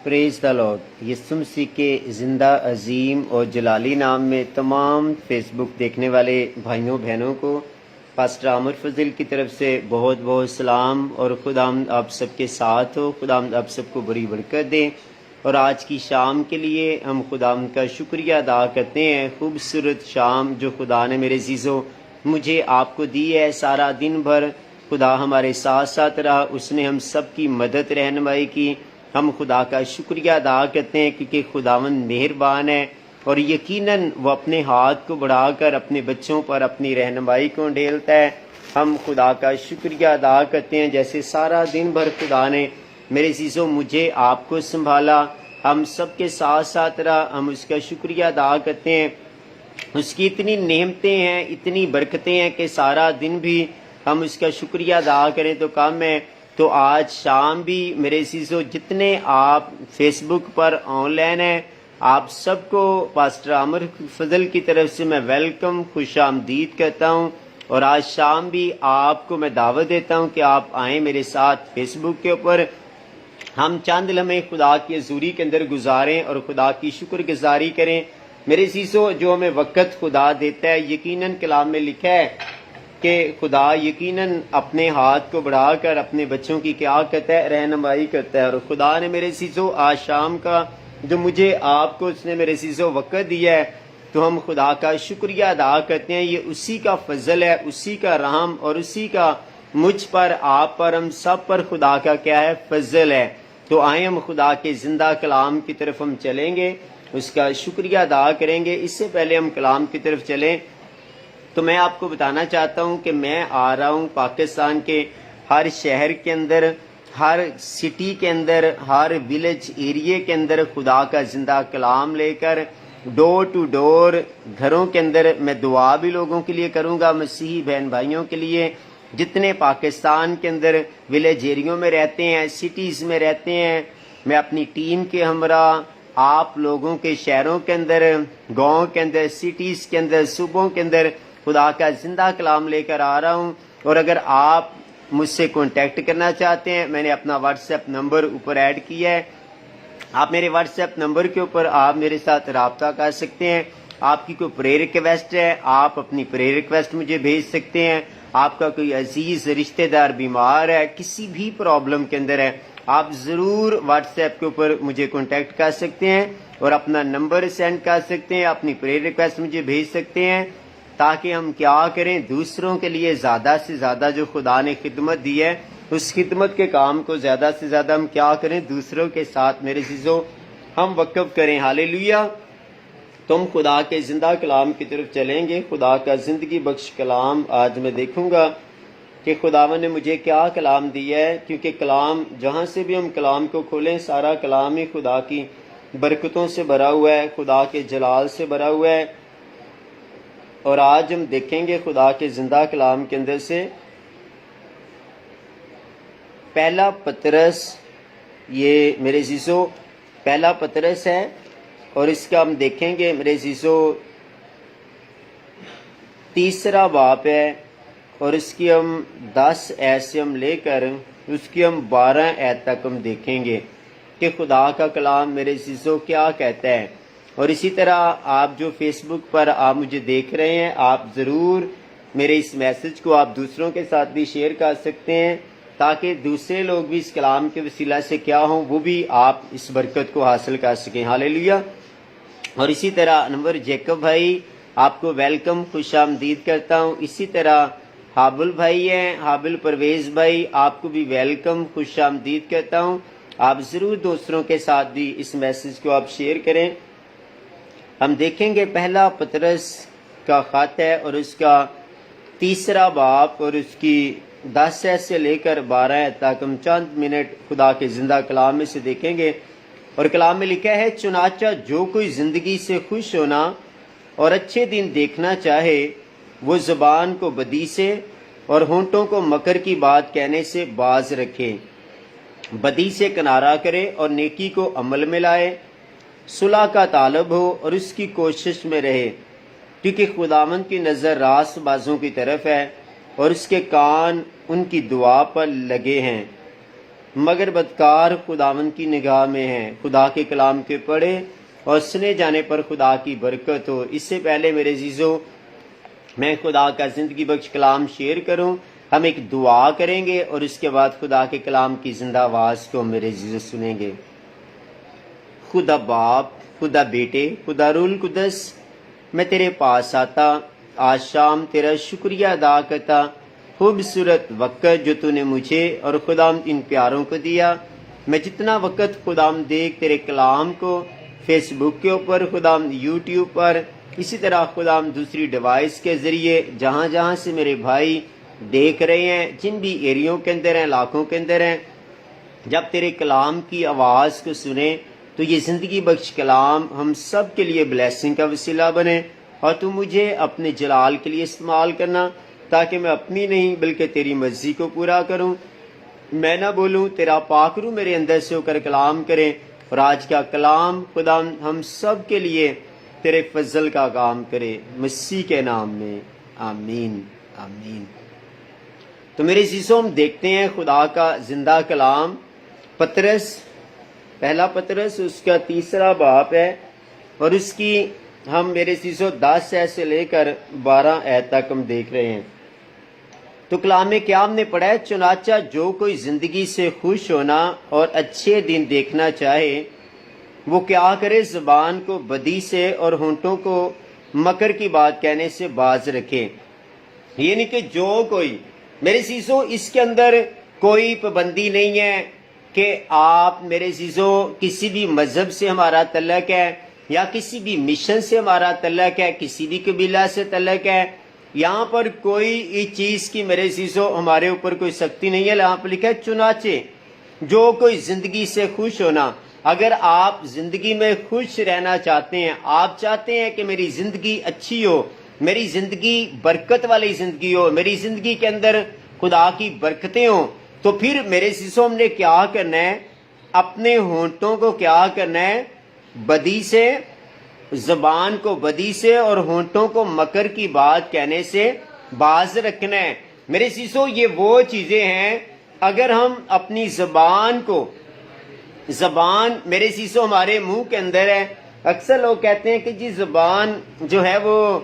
پریز دا lord. یسوع مسیح کے زندہ عظیم اور جلالی نام میں تمام فیس بک دیکھنے والے بھائیوں بہنوں کو پاسٹر عامر فضل کی طرف سے بہت بہت سلام، اور خدا آپ سب کے ساتھ ہو، خدا آپ سب کو بڑی برکت دے۔ اور آج کی شام کے لیے ہم خدا کا شکریہ ادا کرتے ہیں، خوبصورت شام جو خدا نے میرے عزیزوں مجھے آپ کو دی ہے۔ سارا دن بھر خدا ہمارے ساتھ ساتھ رہا، اس نے ہم سب کی مدد رہنمائی کی۔ ہم خدا کا شکریہ ادا کرتے ہیں کیونکہ خداوند مہربان ہے، اور یقیناً وہ اپنے ہاتھ کو بڑھا کر اپنے بچوں پر اپنی رہنمائی کو ڈھیلتا ہے۔ ہم خدا کا شکریہ ادا کرتے ہیں جیسے سارا دن بھر خدا نے میرے عزیزوں مجھے آپ کو سنبھالا، ہم سب کے ساتھ ساتھ رہا، ہم اس کا شکریہ ادا کرتے ہیں۔ اس کی اتنی نعمتیں ہیں، اتنی برکتیں ہیں کہ سارا دن بھی ہم اس کا شکریہ ادا کریں تو کم ہے۔ تو آج شام بھی میرے عزیزوں جتنے آپ face book per on line ہیں، آپ سب کو پاسٹر عامر فضل کی طرف سے میں ویلکم، خوش آمدید کہتا ہوں۔ اور آج شام بھی آپ کو میں دعوت دیتا ہوں کہ آپ آئیں میرے ساتھ فیس بک کے اوپر، ہم چند لمحے خدا کی حضوری کے اندر گزاریں اور خدا کی شکر گزاری کریں۔ میرے عزیزوں جو ہمیں وقت خدا دیتا ہے، یقیناً کلام میں لکھا ہے کہ خدا یقیناً اپنے ہاتھ کو بڑھا کر اپنے بچوں کی کیا کرتا ہے، رہنمائی کرتا ہے۔ اور خدا نے میرے عزیزوں آج شام کا جو مجھے آپ کو اس نے میرے عزیزوں وقت دیا ہے، تو ہم خدا کا شکریہ ادا کرتے ہیں۔ یہ اسی کا فضل ہے، اسی کا رحم، اور اسی کا مجھ پر، آپ پر، ہم سب پر خدا کا کیا ہے، فضل ہے۔ تو آئیں ہم خدا کے زندہ کلام کی طرف ہم چلیں گے، اس کا شکریہ ادا کریں گے۔ اس سے پہلے ہم کلام کی طرف چلیں تو میں آپ کو بتانا چاہتا ہوں کہ میں آ رہا ہوں پاکستان کے ہر شہر کے اندر، ہر سٹی کے اندر، ہر ویلیج ایریے کے اندر خدا کا زندہ کلام لے کر ڈور ٹو ڈور گھروں کے اندر میں دعا بھی لوگوں کے لیے کروں گا، مسیحی بہن بھائیوں کے لیے جتنے پاکستان کے اندر ویلیج ایریوں میں رہتے ہیں، سٹیز میں رہتے ہیں۔ میں اپنی ٹیم کے ہمراہ آپ لوگوں کے شہروں کے اندر، گاؤں کے اندر، سٹیز کے اندر، صوبوں کے اندر خدا کا زندہ کلام لے کر آ رہا ہوں۔ اور اگر آپ مجھ سے کانٹیکٹ کرنا چاہتے ہیں، میں نے اپنا واٹس ایپ نمبر اوپر ایڈ کیا ہے، آپ میرے واٹس ایپ نمبر کے اوپر آپ میرے ساتھ رابطہ کر سکتے ہیں۔ آپ کی کوئی پریئر ریکویسٹ ہے، آپ اپنی پریئر ریکویسٹ مجھے بھیج سکتے ہیں۔ آپ کا کوئی عزیز رشتہ دار بیمار ہے، کسی بھی پرابلم کے اندر ہے، آپ ضرور واٹس ایپ کے اوپر مجھے کانٹیکٹ کر سکتے ہیں اور اپنا نمبر سینڈ کر سکتے ہیں، اپنی پریئر ریکویسٹ مجھے بھیج سکتے ہیں، تاکہ ہم کیا کریں، دوسروں کے لیے زیادہ سے زیادہ جو خدا نے خدمت دی ہے، اس خدمت کے کام کو زیادہ سے زیادہ ہم کیا کریں، دوسروں کے ساتھ میرے عزیزوں ہم وقف کریں۔ ہاللیلویہ۔ تم خدا کے زندہ کلام کی طرف چلیں گے۔ خدا کا زندگی بخش کلام آج میں دیکھوں گا کہ خداوند نے مجھے کیا کلام دیا ہے، کیونکہ کلام جہاں سے بھی ہم کلام کو کھولیں، سارا کلام ہی خدا کی برکتوں سے بھرا ہوا ہے، خدا کے جلال سے بھرا ہوا ہے۔ اور آج ہم دیکھیں گے خدا کے زندہ کلام کے اندر سے پہلا پطرس، یہ میرے عزیزوں پہلا پطرس ہے، اور اس کا ہم دیکھیں گے میرے عزیزوں تیسرا باب ہے، اور اس کی ہم 10 آیت سے ہم لے کر اس کی ہم 12 آیت تک ہم دیکھیں گے کہ خدا کا کلام میرے عزیزوں کیا کہتا ہے۔ اور اسی طرح آپ جو فیس بک پر آپ مجھے دیکھ رہے ہیں، آپ ضرور میرے اس میسج کو آپ دوسروں کے ساتھ بھی شیئر کر سکتے ہیں، تاکہ دوسرے لوگ بھی اس کلام کے وسیلہ سے کیا ہوں، وہ بھی آپ اس برکت کو حاصل کر سکیں۔ ہاللیلویہ۔ اور اسی طرح انور جیکب بھائی، آپ کو ویلکم، خوش آمدید کرتا ہوں۔ اسی طرح حابل بھائی ہیں، حابل پرویز بھائی، آپ کو بھی ویلکم، خوش آمدید کرتا ہوں۔ آپ ضرور دوسروں کے ساتھ بھی اس میسج کو آپ شیئر کریں۔ ہم دیکھیں گے پہلا پطرس کا خط ہے، اور اس کا تیسرا باب، اور اس کی 10 آیت سے لے کر 12 آیت تک ہم چند منٹ خدا کے زندہ کلام میں سے دیکھیں گے۔ اور کلام میں لکھا ہے، چنانچہ جو کوئی زندگی سے خوش ہونا اور اچھے دن دیکھنا چاہے، وہ زبان کو بدی سے اور ہونٹوں کو مکر کی بات کہنے سے باز رکھے، بدی سے کنارہ کرے اور نیکی کو عمل میں لائے، صلح کا طالب ہو اور اس کی کوشش میں رہے، کیونکہ خداوند کی نظر راست بازوں کی طرف ہے اور اس کے کان ان کی دعا پر لگے ہیں۔ مگر بدکار خداوند کی نگاہ میں ہیں۔ خدا کے کلام کے پڑھے اور سنے جانے پر خدا کی برکت ہو۔ اس سے پہلے میرے عزیزو میں خدا کا زندگی بخش کلام شیئر کروں، ہم ایک دعا کریں گے اور اس کے بعد خدا کے کلام کی زندہ آواز کو میرے عزیزو سنیں گے۔ خدا باپ، خدا بیٹے، خدا روح القدس، میں تیرے پاس آتا، آج شام تیرا شکریہ ادا کرتا، خوبصورت وقت جو تو نے مجھے اور خدا ان پیاروں کو دیا۔ میں جتنا وقت خدا دیکھ تیرے کلام کو فیس بک کے اوپر، خدا یوٹیوب پر، اسی طرح خدا دوسری ڈیوائس کے ذریعے جہاں جہاں سے میرے بھائی دیکھ رہے ہیں، جن بھی ایریوں کے اندر ہیں، علاقوں کے اندر ہیں، جب تیرے کلام کی آواز کو سنیں تو یہ زندگی بخش کلام ہم سب کے لیے بلیسنگ کا وسیلہ بنے، اور تو مجھے اپنے جلال کے لیے استعمال کرنا، تاکہ میں اپنی نہیں بلکہ تیری مرضی کو پورا کروں۔ میں نہ بولوں، تیرا پاک روح میرے اندر سے ہو کر کلام کرے، اور آج کا کلام خدا ہم سب کے لیے تیرے فضل کا کام کرے، مسیح کے نام میں آمین آمین۔ تو میرے عزیزوں ہم دیکھتے ہیں خدا کا زندہ کلام پطرس، پہلا پطرس اس کا 3 باب ہے، اور اس کی ہم میرے عزیزوں 10 آیت سے لے کر 12 آیت تک ہم دیکھ رہے ہیں۔ تو کلام کیا ہم نے پڑھا ہے؟ چنانچہ جو کوئی زندگی سے خوش ہونا اور اچھے دن دیکھنا چاہے وہ کیا کرے؟ زبان کو بدی سے اور ہونٹوں کو مکر کی بات کہنے سے باز رکھے۔ یعنی کہ جو کوئی، میرے عزیزوں اس کے اندر کوئی پابندی نہیں ہے کہ آپ میرے عزیزوں کسی بھی مذہب سے ہمارا تعلق ہے، یا کسی بھی مشن سے ہمارا تعلق ہے، کسی بھی قبیلہ سے تعلق ہے، یہاں پر کوئی اس چیز کی میرے عزیزوں ہمارے اوپر کوئی سختی نہیں ہے۔ یہاں پر لکھا ہے چنانچہ جو کوئی زندگی سے خوش ہونا۔ اگر آپ زندگی میں خوش رہنا چاہتے ہیں، آپ چاہتے ہیں کہ میری زندگی اچھی ہو، میری زندگی برکت والی زندگی ہو، میری زندگی کے اندر خدا کی برکتیں ہوں، تو پھر میرے عزیزوں ہم نے کیا کرنا ہے؟ اپنے ہونٹوں کو کیا کرنا ہے؟ بدی سے، زبان کو بدی سے اور ہونٹوں کو مکر کی بات کہنے سے باز رکھنا ہے۔ میرے عزیزوں یہ وہ چیزیں ہیں، اگر ہم اپنی زبان کو، زبان میرے عزیزوں ہمارے منہ کے اندر ہے، اکثر لوگ کہتے ہیں کہ جی زبان جو ہے وہ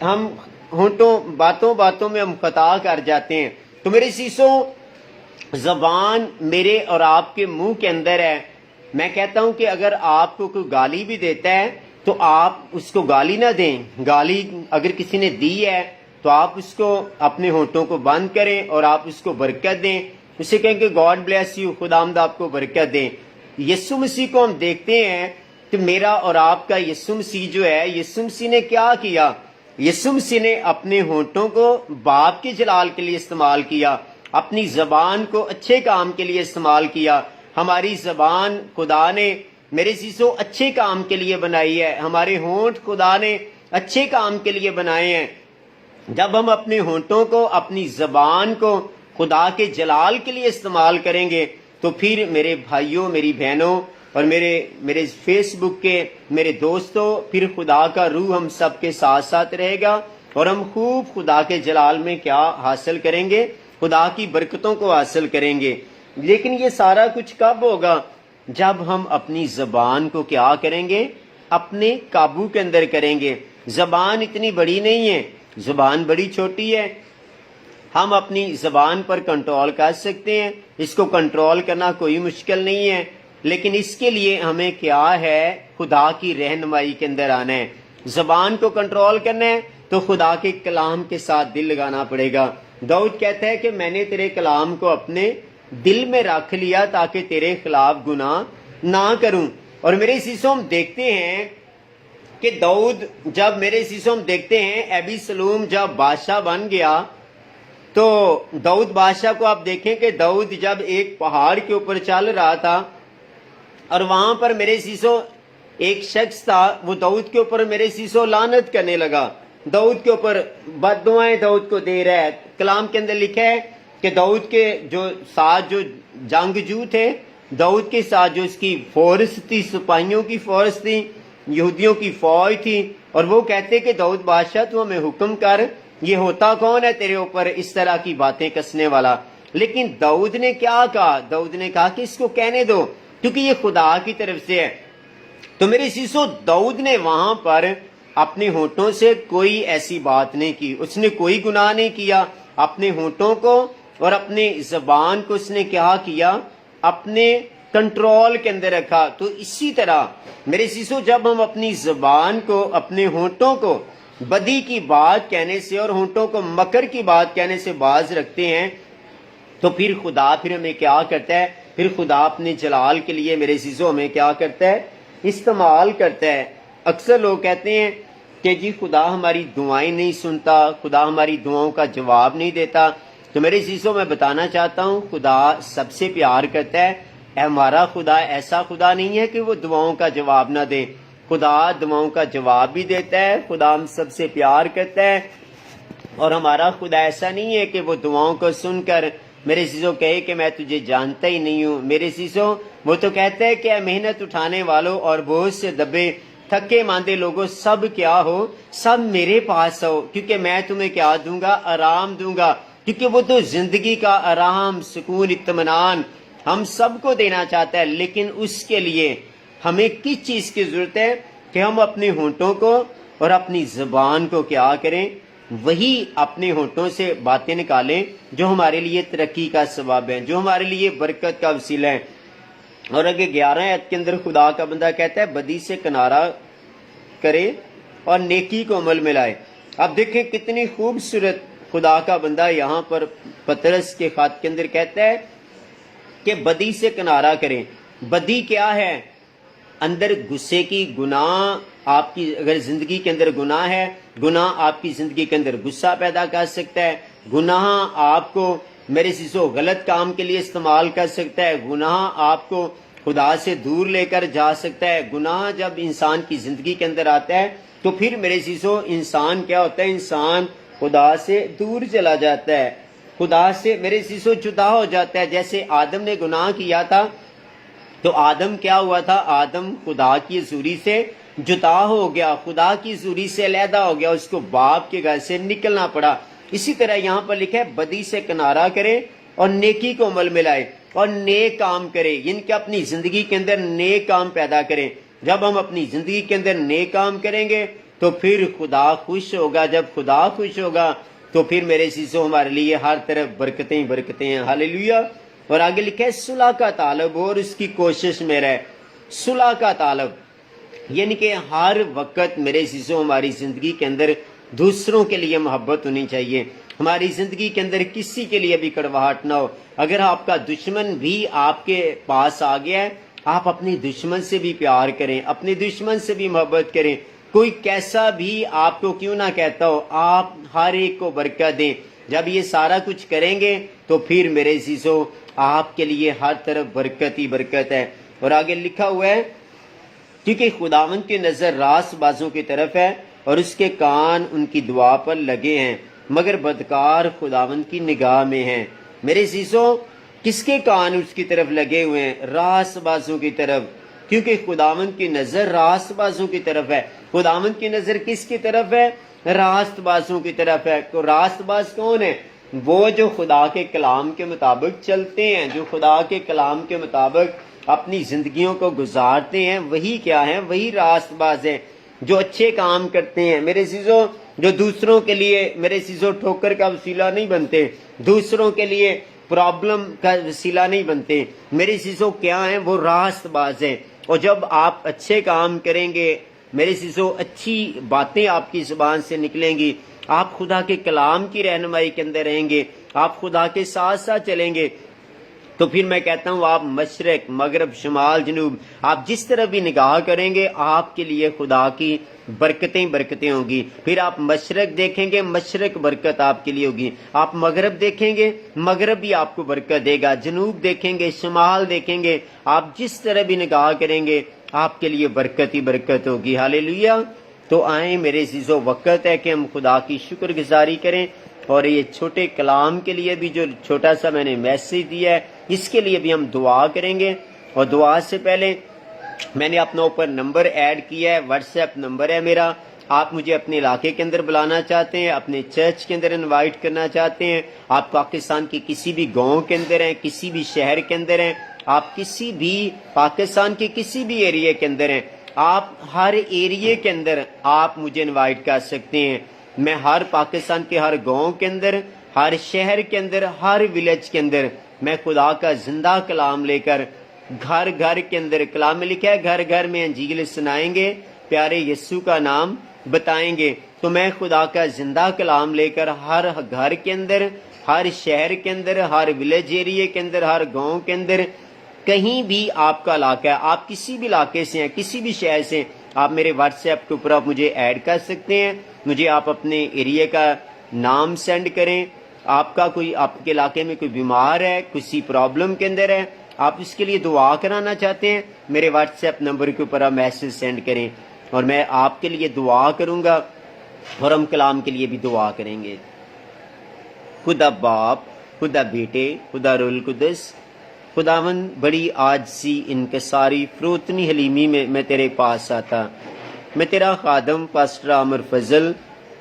ہم ہونٹوں باتوں باتوں میں ہم خطا کر جاتے ہیں۔ تو میرے عزیزوں زبان میرے اور آپ کے منہ کے اندر ہے۔ میں کہتا ہوں کہ اگر آپ کو کوئی گالی بھی دیتا ہے تو آپ اس کو گالی نہ دیں۔ گالی اگر کسی نے دی ہے تو آپ اس کو اپنے ہونٹوں کو بند کریں اور آپ اس کو برکت دیں، اسے کہیں کہ گاڈ بلیس یو، خداوند آپ کو برکت دیں۔ یسوع مسیح کو ہم دیکھتے ہیں کہ میرا اور آپ کا یسوع مسیح جو ہے، یسوع مسیح نے کیا کیا؟ یسوع مسیح نے اپنے ہونٹوں کو باپ کے جلال کے لیے استعمال کیا، اپنی زبان کو اچھے کام کے لیے استعمال کیا۔ ہماری زبان خدا نے میرے عزیزوں اچھے کام کے لیے بنائی ہے، ہمارے ہونٹ خدا نے اچھے کام کے لیے بنائے ہیں۔ جب ہم اپنے ہونٹوں کو، اپنی زبان کو خدا کے جلال کے لیے استعمال کریں گے تو پھر میرے بھائیوں، میری بہنوں اور میرے فیس بک کے میرے دوستوں، پھر خدا کا روح ہم سب کے ساتھ ساتھ رہے گا، اور ہم خوب خدا کے جلال میں کیا حاصل کریں گے؟ خدا کی برکتوں کو حاصل کریں گے۔ لیکن یہ سارا کچھ کب ہوگا؟ جب ہم اپنی زبان کو کیا کریں گے؟ اپنے قابو کے اندر کریں گے۔ زبان اتنی بڑی نہیں ہے، زبان بڑی چھوٹی ہے، ہم اپنی زبان پر کنٹرول کر سکتے ہیں، اس کو کنٹرول کرنا کوئی مشکل نہیں ہے، لیکن اس کے لیے ہمیں کیا ہے؟ خدا کی رہنمائی کے اندر آنا ہے۔ زبان کو کنٹرول کرنا ہے تو خدا کے کلام کے ساتھ دل لگانا پڑے گا۔ داؤد کہتا ہے کہ میں نے تیرے کلام کو اپنے دل میں رکھ لیا تاکہ تیرے خلاف گناہ نہ کروں۔ اور میرے عزیزوں ہم دیکھتے ہیں کہ داؤد جب، میرے عزیزوں ہم دیکھتے ہیں ابی سلوم جب بادشاہ بن گیا تو داؤد بادشاہ کو آپ دیکھیں کہ داؤد جب ایک پہاڑ کے اوپر چل رہا تھا اور وہاں پر میرے عزیزوں ایک شخص تھا، وہ داؤد کے اوپر میرے عزیزوں لعنت کرنے لگا، داؤد کے اوپر بد دعائیں داؤد کو دے رہا ہے۔ کلام کے اندر لکھا ہے کہ داؤد کے جو ساتھ جو جنگجو تھے، داؤد کے ساتھ جو اس کی فورس تھی، سپاہیوں کی فورس تھی، یہودیوں کی فوج تھی، اور وہ کہتے کہ داؤد بادشاہ تو ہمیں حکم کر، یہ ہوتا کون ہے تیرے اوپر اس طرح کی باتیں کسنے والا؟ لیکن داؤد نے کیا کہا؟ داؤد نے کہا کہ اس کو کہنے دو کیونکہ یہ خدا کی طرف سے ہے۔ تو میرے عزیزو، داؤد نے وہاں پر اپنے ہونٹوں سے کوئی ایسی بات نہیں کی، اس نے کوئی گناہ نہیں کیا۔ اپنے ہونٹوں کو اور اپنے زبان کو اس نے کیا کیا؟ اپنے کنٹرول کے اندر رکھا۔ تو اسی طرح میرے عزیزو، جب ہم اپنی زبان کو، اپنے ہونٹوں کو بدی کی بات کہنے سے اور ہونٹوں کو مکر کی بات کہنے سے باز رکھتے ہیں، تو پھر خدا پھر ہمیں کیا کرتا ہے؟ پھر خدا اپنے جلال کے لیے میرے عزیزو ہمیں کیا کرتا ہے؟ استعمال کرتا ہے۔ اکثر لوگ کہتے ہیں کہ جی خدا ہماری دعائیں نہیں سنتا، خدا ہماری دعاؤں کا جواب نہیں دیتا۔ تو میرے عزیزو، میں بتانا چاہتا ہوں خدا سب سے پیار کرتا ہے۔ ہمارا خدا ایسا خدا نہیں ہے کہ وہ دعاؤں کا جواب نہ دے، خدا دعاؤں کا جواب بھی دیتا ہے، خدا ہم سب سے پیار کرتا ہے، اور ہمارا خدا ایسا نہیں ہے کہ وہ دعاؤں کو سن کر میرے عزیزو کہے کہ میں تجھے جانتا ہی نہیں ہوں۔ میرے عزیزو، وہ تو کہتا ہے کہ اے محنت اٹھانے والوں اور بوجھ سے دبے تھکے ماندے لوگوں، سب کیا ہو؟ سب میرے پاس آؤ، کیونکہ میں تمہیں کیا دوں گا؟ آرام دوں گا۔ کیونکہ وہ تو زندگی کا آرام، سکون، اطمینان ہم سب کو دینا چاہتا ہے، لیکن اس کے لیے ہمیں کس چیز کی ضرورت ہے؟ کہ ہم اپنے ہونٹوں کو اور اپنی زبان کو کیا کریں؟ وہی اپنے ہونٹوں سے باتیں نکالیں جو ہمارے لیے ترقی کا سبب ہے، جو ہمارے لیے برکت کا وسیلہ ہے۔ اور اگر 11 آیت کے اندر خدا کا بندہ کہتا ہے بدی سے کنارہ کرے اور نیکی کو عمل میں لائے۔ اب دیکھیں کتنی خوبصورت خدا کا بندہ یہاں پر پطرس کے خط کے اندر کہتا ہے کہ بدی سے کنارہ کریں۔ بدی کیا ہے؟ اندر غصے کی، گناہ آپ کی اگر زندگی کے اندر گناہ ہے، گناہ آپ کی زندگی کے اندر غصہ پیدا کر سکتا ہے، گناہ آپ کو میرے عزیزو غلط کام کے لیے استعمال کر سکتا ہے، گناہ آپ کو خدا سے دور لے کر جا سکتا ہے۔ گناہ جب انسان کی زندگی کے اندر آتا ہے تو پھر میرے عزیزو انسان کیا ہوتا ہے؟ انسان خدا سے دور چلا جاتا ہے، خدا سے میرے عزیزو جدا ہو جاتا ہے۔ جیسے آدم نے گناہ کیا تھا تو آدم کیا ہوا تھا؟ آدم خدا کی حضوری سے جدا ہو گیا، خدا کی حضوری سے علیحدہ ہو گیا، اس کو باپ کے گھر سے نکلنا پڑا۔ اسی طرح یہاں پر لکھا ہے بدی سے کنارہ کرے اور نیکی کو عمل میں لائے اور نیک کام کرے، یعنی کہ اپنی زندگی کے اندر نیک کام پیدا کریں۔ جب ہم اپنی زندگی کے اندر نیک کام کریں گے تو پھر خدا خوش ہوگا، جب خدا خوش ہوگا تو پھر میرے عزیزو ہمارے لیے ہر طرف برکتیں برکتیں ہیں۔ ہاللیلویہ۔ اور آگے لکھا ہے صلح کا طالب اور اس کی کوشش میں رہے۔ صلح کا طالب یعنی کہ ہر وقت میرے عزیزو ہماری زندگی کے اندر دوسروں کے لیے محبت ہونی چاہیے، ہماری زندگی کے اندر کسی کے لیے بھی کڑواہٹ نہ ہو۔ اگر آپ کا دشمن بھی آپ کے پاس آ گیا ہے، آپ اپنے دشمن سے بھی پیار کریں، اپنے دشمن سے بھی محبت کریں، کوئی کیسا بھی آپ کو کیوں نہ کہتا ہو، آپ ہر ایک کو برکت دیں۔ جب یہ سارا کچھ کریں گے تو پھر میرے عزیزو آپ کے لیے ہر طرف برکت ہی برکت ہے۔ اور آگے لکھا ہوا ہے کیونکہ خداوند کی نظر راست بازوں کی طرف ہے اور اس کے کان ان کی دعا پر لگے ہیں، مگر بدکار خداوند کی نگاہ میں ہیں۔ میرے عزیزو کس کے کان اس کی طرف لگے ہوئے ہیں؟ راست بازوں کی طرف، کیونکہ خداوند کی نظر راست بازوں کی طرف ہے۔ خداوند کی نظر کس کی طرف ہے؟ راست بازوں کی طرف ہے۔ تو راست باز کون ہے؟ وہ جو خدا کے کلام کے مطابق چلتے ہیں، جو خدا کے کلام کے مطابق اپنی زندگیوں کو گزارتے ہیں، وہی کیا ہیں؟ وہی راست باز ہیں، جو اچھے کام کرتے ہیں۔ میرے عزیزو جو دوسروں کے لیے میرے عزیزو ٹھوکر کا وسیلہ نہیں بنتے، دوسروں کے لیے پرابلم کا وسیلہ نہیں بنتے، میرے عزیزو کیا ہیں؟ وہ راست باز ہیں۔ اور جب آپ اچھے کام کریں گے میرے عزیزو، اچھی باتیں آپ کی زبان سے نکلیں گی، آپ خدا کے کلام کی رہنمائی کے اندر رہیں گے، آپ خدا کے ساتھ ساتھ چلیں گے، تو پھر میں کہتا ہوں آپ مشرق، مغرب، شمال، جنوب، آپ جس طرح بھی نگاہ کریں گے آپ کے لیے خدا کی برکتیں برکتیں ہوں گی۔ پھر آپ مشرق دیکھیں گے، مشرق برکت آپ کے لیے ہوگی، آپ مغرب دیکھیں گے، مغرب بھی آپ کو برکت دے گا، جنوب دیکھیں گے، شمال دیکھیں گے، آپ جس طرح بھی نگاہ کریں گے آپ کے لیے برکت ہی برکت ہوگی۔ ہاللیلویہ۔ تو آئیں میرے عزیزو، وقت ہے کہ ہم خدا کی شکر گزاری کریں، اور یہ چھوٹے کلام کے لیے بھی جو چھوٹا سا میں نے میسیج دیا ہے اس کے لیے بھی ہم دعا کریں گے۔ اور دعا سے پہلے میں نے اپنا اوپر نمبر ایڈ کیا ہے، واٹس ایپ نمبر ہے میرا آپ مجھے اپنے علاقے کے اندر بلانا چاہتے ہیں، اپنے چرچ کے اندر انوائٹ کرنا چاہتے ہیں، آپ پاکستان کے کسی بھی گاؤں کے اندر ہیں، کسی بھی شہر کے اندر ہیں، آپ کسی بھی پاکستان کے کسی بھی ایریے کے اندر ہیں، آپ ہر ایریے کے اندر آپ مجھے انوائٹ کر سکتے ہیں۔ میں ہر پاکستان کے ہر گاؤں کے اندر، ہر شہر کے اندر، ہر ولیج کے اندر میں خدا کا زندہ کلام لے کر گھر گھر کے اندر، کلام میں لکھا ہے گھر گھر میں انجیل سنائیں گے، پیارے یسوع کا نام بتائیں گے۔ تو میں خدا کا زندہ کلام لے کر ہر گھر کے اندر، ہر شہر کے اندر، ہر ولیج ایریے کے اندر، ہر گاؤں کے اندر، کہیں بھی آپ کا علاقہ ہے، آپ کسی بھی علاقے سے ہیں، کسی بھی شہر سے، آپ میرے واٹس ایپ کے اوپر آپ مجھے ایڈ کر سکتے ہیں، مجھے آپ اپنے ایریے کا نام سینڈ کریں، آپ کا کوئی، آپ کے علاقے میں کوئی بیمار ہے، کسی پرابلم کے اندر ہے، آپ اس کے لیے دعا کرانا چاہتے ہیں، میرے واٹس ایپ نمبر کے اوپر آپ میسج سینڈ کریں اور میں آپ کے لیے دعا کروں گا اور ہم کلام کے لیے بھی دعا کریں گے۔ خدا باپ، خدا بیٹے، خدا روح القدس، خداون بڑی عاجزی، انکساری، فروتنی حلیمی میں تیرے پاس آتا، میں تیرا خادم پاسٹر عامر فضل،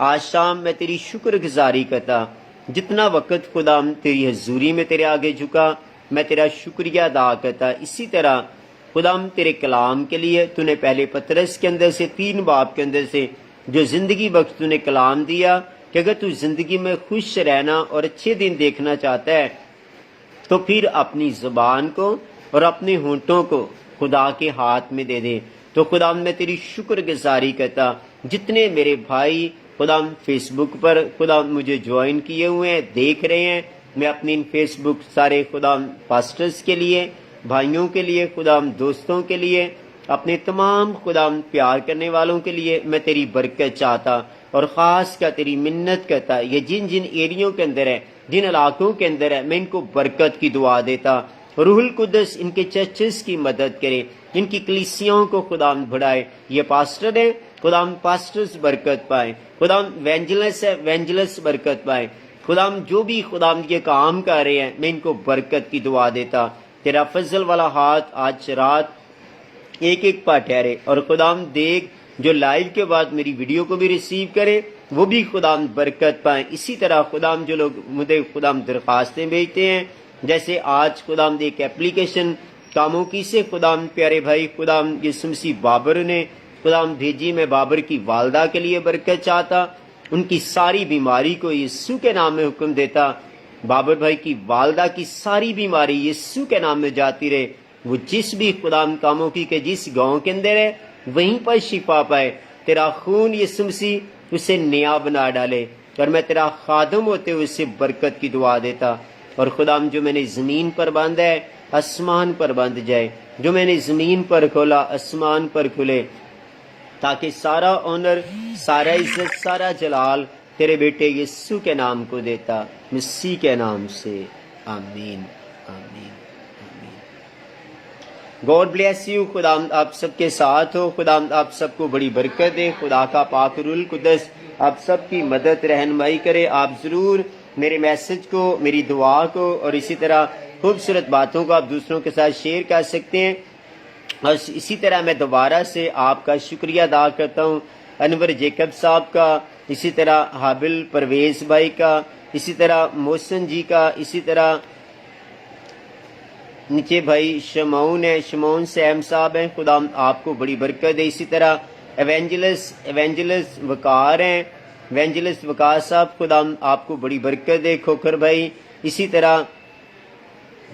آج شام میں تیری شکر گزاری کرتا، جتنا وقت خدا تیری حضوری میں تیرے آگے جھکا، میں تیرا شکریہ ادا کرتا۔ اسی طرح خدا تیرے کلام کے لیے تو نے پہلے پطرس کے اندر سے 3 باب کے اندر سے جو زندگی بخش تو نے کلام دیا کہ اگر تو زندگی میں خوش رہنا اور اچھے دن دیکھنا چاہتا ہے تو پھر اپنی زبان کو اور اپنے ہونٹوں کو خدا کے ہاتھ میں دے دے۔ تو خدا میں تیری شکر گزاری کرتا، جتنے میرے بھائی خدا فیس بک پر خدا مجھے جوائن کیے ہوئے ہیں، دیکھ رہے ہیں، میں اپنی ان فیس بک سارے خدا پاسٹرز کے لیے، بھائیوں کے لیے، خدا دوستوں کے لیے، اپنے تمام خدا پیار کرنے والوں کے لیے میں تیری برکت چاہتا اور خاص کا تیری منت کرتا، یہ جن جن ایریوں کے اندر ہے، جن علاقوں کے اندر ہے، میں ان کو برکت کی دعا دیتا۔ روح القدس ان کے چرچز کی مدد کرے، ان کی کلیسیوں کو خدا بڑھائے۔ یہ پاسٹر ہیں، خدا پاسٹرز برکت پائے، خدا وینجلس ہے، وینجلس برکت پائے، خدا جو بھی خدا یہ کام کر رہے ہیں میں ان کو برکت کی دعا دیتا۔ تیرا فضل والا ہاتھ آج رات ایک ایک پر ٹھہرے اور خدا دیکھ جو لائیو کے بعد میری ویڈیو کو بھی ریسیو کرے وہ بھی خدا برکت پائیں۔ اسی طرح خدا جو لوگ مجھے خدا درخواستیں بھیجتے ہیں، جیسے آج خدا ایک اپلیکیشن کاموں کی سے خدا پیارے بھائی خدا یسوع مسیح بابر نے خدا بھیجی، میں بابر کی والدہ کے لیے برکت چاہتا، ان کی ساری بیماری کو یسوع کے نام میں حکم دیتا، بابر بھائی کی والدہ کی ساری بیماری یسوع کے نام میں جاتی رہے، وہ جس بھی خدا کاموں کی کہ جس گاؤں کے اندر ہے وہیں پر شفا پائے، تیرا خون یسوع مسیح اسے نیا بنا ڈالے، اور میں تیرا خادم ہوتے ہوئے اسے برکت کی دعا دیتا۔ اور خدا جو میں نے زمین پر باندھا ہے آسمان پر باندھ جائے، جو میں نے زمین پر کھولا آسمان پر کھلے، تاکہ سارا آنر، سارا عزت، سارا جلال تیرے بیٹے یسوع کے نام کو دیتا، مسیح کے نام سے، آمین آمین آمین۔ گاڈ بلیس یو، خدا آپ سب کے ساتھ ہو، خدا آپ سب کو بڑی برکت دے، خدا کا پاک روح القدس آپ سب کی مدد رہنمائی کرے۔ آپ ضرور میرے میسج کو، میری دعا کو اور اسی طرح خوبصورت باتوں کو آپ دوسروں کے ساتھ شیئر کر سکتے ہیں۔ اور اسی طرح میں دوبارہ سے آپ کا شکریہ ادا کرتا ہوں انور جیکب صاحب کا، اسی طرح حابل پرویز بھائی کا، اسی طرح محسن جی کا، اسی طرح نیچے بھائی شمعون ہے، شمعون سیم صاحب ہیں، خدا آپ کو بڑی برکت دے۔ اسی طرح ایونجلس وقار ہیں، ایونجلس وقار صاحب خدا آپ کو بڑی برکت دے، کھوکھر بھائی، اسی طرح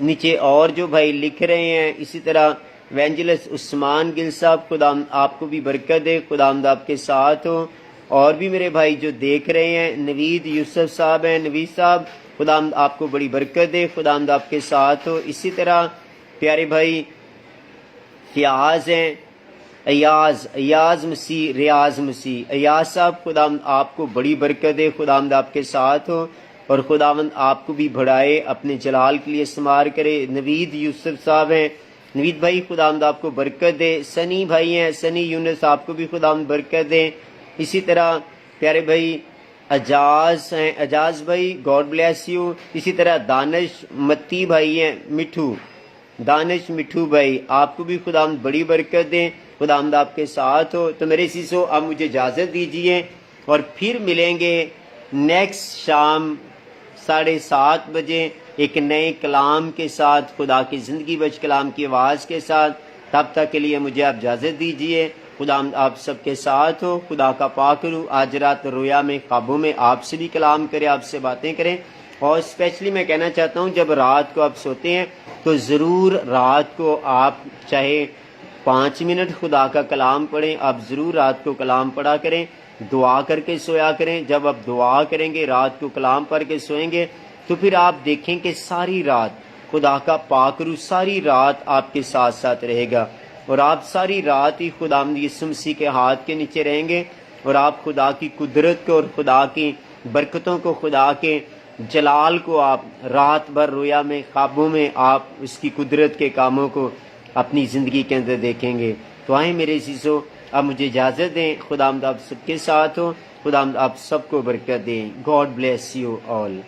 نیچے اور جو بھائی لکھ رہے ہیں، اسی طرح ایونجلس عثمان گل صاحب خدا آپ کو بھی برکت دے، خدا آپ کے ساتھ ہو۔ اور بھی میرے بھائی جو دیکھ رہے ہیں، نوید یوسف صاحب ہیں، نوید صاحب خدا آپ کو بڑی برکت دے، خدا آپ کے ساتھ ہو۔ اسی طرح پیارے بھائی فیاض ہیں، ایاز مسیح، ریاض مسیح، ایاز صاحب خدا آپ کو بڑی برکت دے، خدا آپ کے ساتھ ہو اور خداوند آپ کو بھی بڑھائے، اپنے جلال کے لیے استعمال کرے۔ نوید یوسف صاحب ہیں، نوید بھائی خداوند آپ کو برکت دے۔ سنی بھائی ہیں، سنی یونس آپ کو بھی خداوند برکت دے۔ اسی طرح پیارے بھائی اجاز ہیں، اجاز بھائی گاڈ بلیس یو۔ اسی طرح دانش متی بھائی ہیں، مٹھو، دانش مٹھو بھائی آپ کو بھی خداوند بڑی برکت دیں، خداوند آپ کے ساتھ ہو۔ تو میرے عزیزو اب مجھے اجازت دیجیے اور پھر ملیں گے نیکسٹ شام 7:30 بجے ایک نئے کلام کے ساتھ، خدا کی زندگی بخش کلام کی آواز کے ساتھ۔ تب تک کے لیے مجھے آپ اجازت دیجیے۔ خدا آپ سب کے ساتھ ہو۔ خدا کا پاک روح آج رات رویا میں خوابوں میں آپ سے بھی کلام کرے، آپ سے باتیں کریں۔ اور اسپیشلی میں کہنا چاہتا ہوں جب رات کو آپ سوتے ہیں تو ضرور رات کو آپ چاہے 5 منٹ خدا کا کلام پڑھیں، آپ ضرور رات کو کلام پڑھا کریں، دعا کر کے سویا کریں۔ جب آپ دعا کریں گے، رات کو کلام پڑھ کے سوئیں گے تو پھر آپ دیکھیں کہ ساری رات خدا کا پاک روح ساری رات آپ کے ساتھ ساتھ رہے گا، اور آپ ساری رات ہی خداوند یسوع مسیح کے ہاتھ کے نیچے رہیں گے، اور آپ خدا کی قدرت کو اور خدا کی برکتوں کو، خدا کے جلال کو آپ رات بھر رویا میں خوابوں میں آپ اس کی قدرت کے کاموں کو اپنی زندگی کے اندر دیکھیں گے۔ تو آئیں میرے عزیزو اب مجھے اجازت دیں۔ خداوند آپ سب کے ساتھ ہو، خداوند آپ سب کو برکت دیں۔ God bless you all.